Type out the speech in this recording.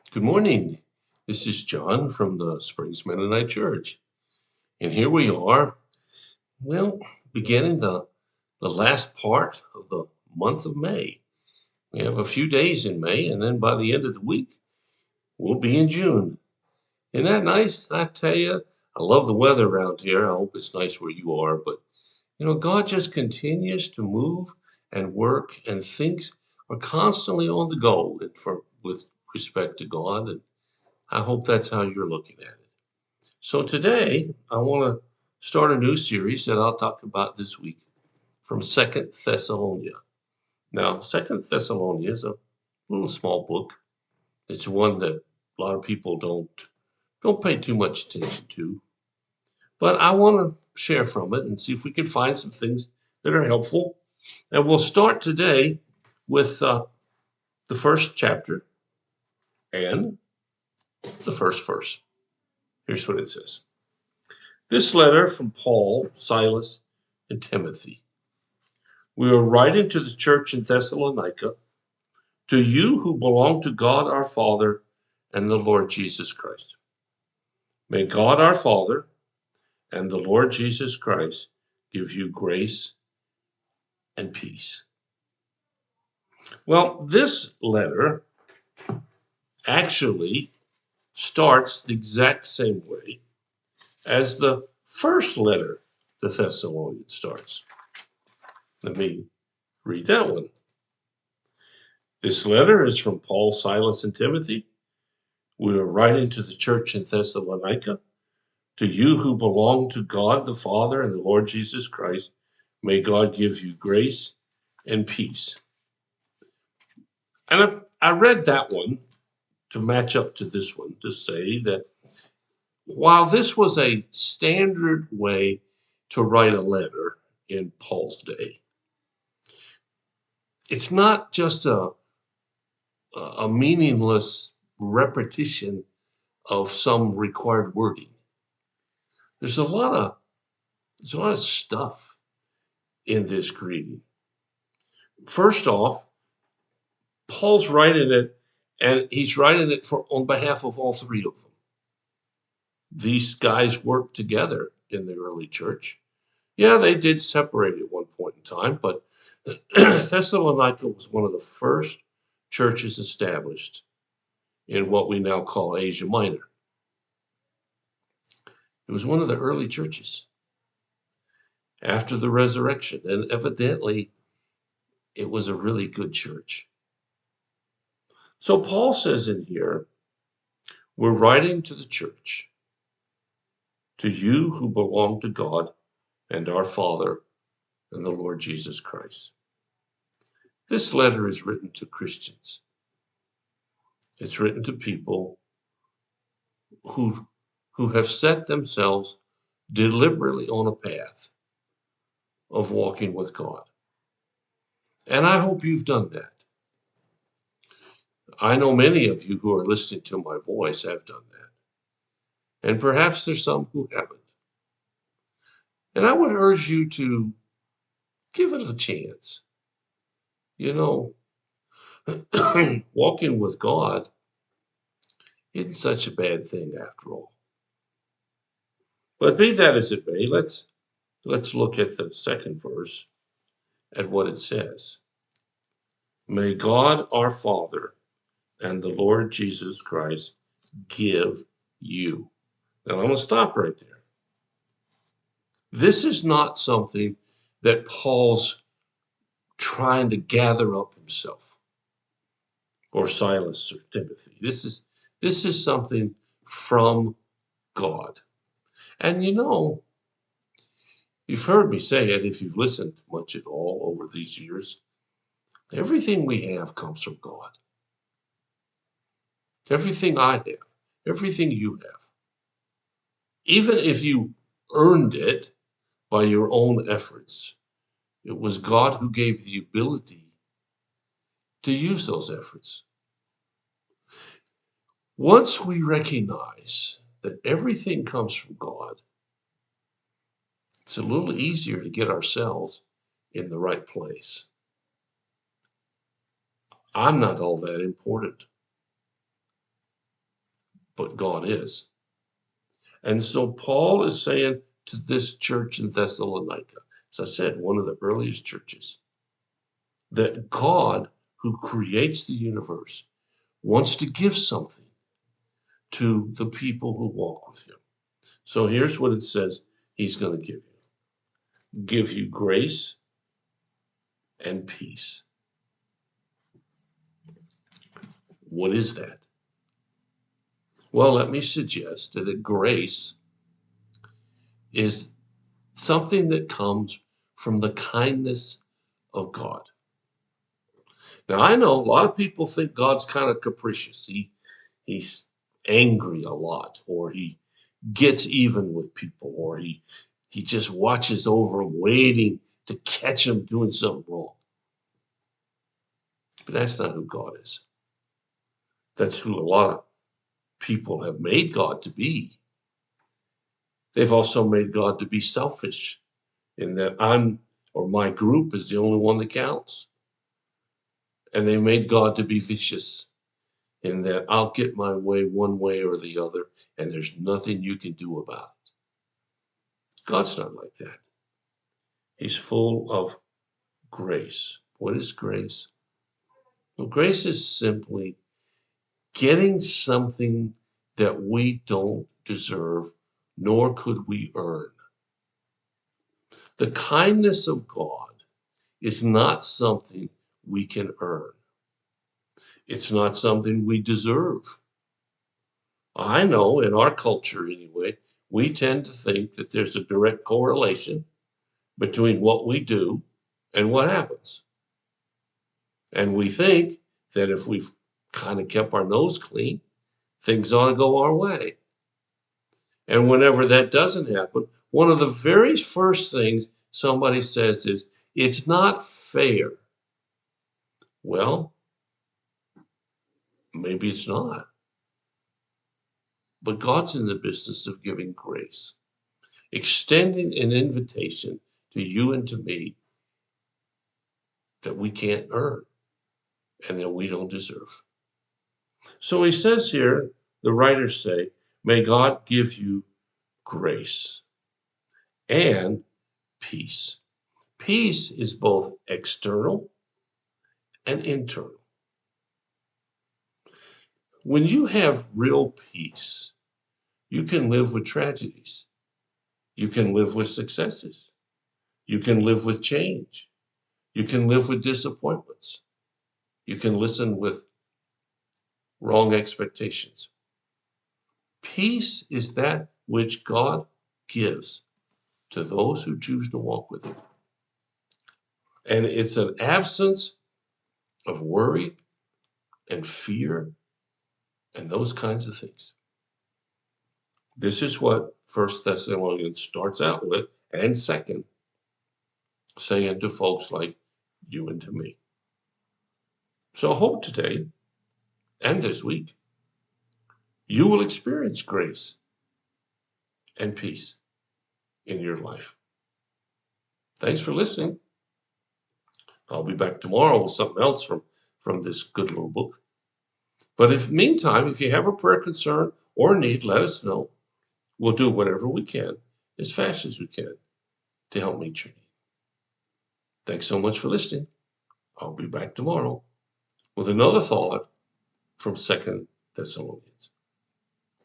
Good morning. This is John from the Springs Mennonite Church. And here we are, well, beginning the last part of the month of May. We have a few days in May, and then by the end of the week, we'll be in June. Isn't that nice? I tell you, I love the weather around here. I hope it's nice where you are. But, God just continues to move and work, and things are constantly on the go with respect to God. And I hope that's how you're looking at it. So today, I want to start a new series that I'll talk about this week from Second Thessalonians. Now, Second Thessalonians is a little small book. It's one that a lot of people don't pay too much attention to, but I want to share from it and see if we can find some things that are helpful. And we'll start today with the first chapter and the first verse. Here's what it says. This letter from Paul, Silas, and Timothy. We are writing to the church in Thessalonica, to you who belong to God our Father and the Lord Jesus Christ. May God our Father and the Lord Jesus Christ give you grace and peace. Well, this letter actually starts the exact same way as the first letter to Thessalonians starts. Let me read that one. This letter is from Paul, Silas, and Timothy. We are writing to the church in Thessalonica, to you who belong to God the Father and the Lord Jesus Christ. May God give you grace and peace. And I read that one to match up to this one to say that while this was a standard way to write a letter in Paul's day, it's not just a meaningless repetition of some required wording. There's a lot of stuff in this greeting. First off, Paul's writing it, and he's writing it on behalf of all three of them. These guys worked together in the early church. Yeah, they did separate at one point in time, but Thessalonica was one of the first churches established in what we now call Asia Minor. It was one of the early churches after the resurrection, and evidently it was a really good church. So Paul says in here, we're writing to the church, to you who belong to God and our Father and the Lord Jesus Christ. This letter is written to Christians. It's written to people who have set themselves deliberately on a path of walking with God. And I hope you've done that. I know many of you who are listening to my voice have done that. And perhaps there's some who haven't. And I would urge you to give it a chance. You know, walking with God isn't such a bad thing after all. But be that as it may, let's look at the second verse at what it says. May God our Father and the Lord Jesus Christ give you. Now I'm going to stop right there. This is not something that Paul's trying to gather up himself or Silas or Timothy. This is something from God. And you've heard me say it if you've listened much at all over these years. Everything we have comes from God. Everything I have, everything you have. Even if you earned it by your own efforts, it was God who gave the ability to use those efforts. Once we recognize that everything comes from God, it's a little easier to get ourselves in the right place. I'm not all that important. but God is. And so Paul is saying to this church in Thessalonica, as I said, one of the earliest churches, that God, who creates the universe, wants to give something to the people who walk with him. So here's what it says he's going to give you. Give you grace and peace. What is that? Well, let me suggest that grace is something that comes from the kindness of God. Now, I know a lot of people think God's kind of capricious. He's angry a lot, or he gets even with people, or he just watches over them, waiting to catch them doing something wrong. But that's not who God is. That's who a lot of people have made God to be. They've also made God to be selfish, in that I'm or my group is the only one that counts. And they made God to be vicious, in that I'll get my way one way or the other, and there's nothing you can do about it. God's not like that. He's full of grace. What is grace? Well, grace is simply getting something that we don't deserve, nor could we earn. The kindness of God is not something we can earn. It's not something we deserve. I know in our culture anyway, we tend to think that there's a direct correlation between what we do and what happens. And we think that if we've kind of kept our nose clean, things ought to go our way. And whenever that doesn't happen, one of the very first things somebody says is, it's not fair. Well, maybe it's not. But God's in the business of giving grace, extending an invitation to you and to me that we can't earn and that we don't deserve. So he says here, the writers say, may God give you grace and peace. Peace is both external and internal. When you have real peace, you can live with tragedies. You can live with successes. You can live with change. You can live with disappointments. You can listen with wrong expectations. Peace is that which God gives to those who choose to walk with him. And it's an absence of worry and fear and those kinds of things. This is what First Thessalonians starts out with, and second, saying to folks like you and to me. So I hope today and this week you will experience grace and peace in your life. Thanks for listening. I'll be back tomorrow with something else from this good little book. But meantime, if you have a prayer concern or need, let us know. We'll do whatever we can, as fast as we can, to help meet your need. Thanks so much for listening. I'll be back tomorrow with another thought from Second Thessalonians.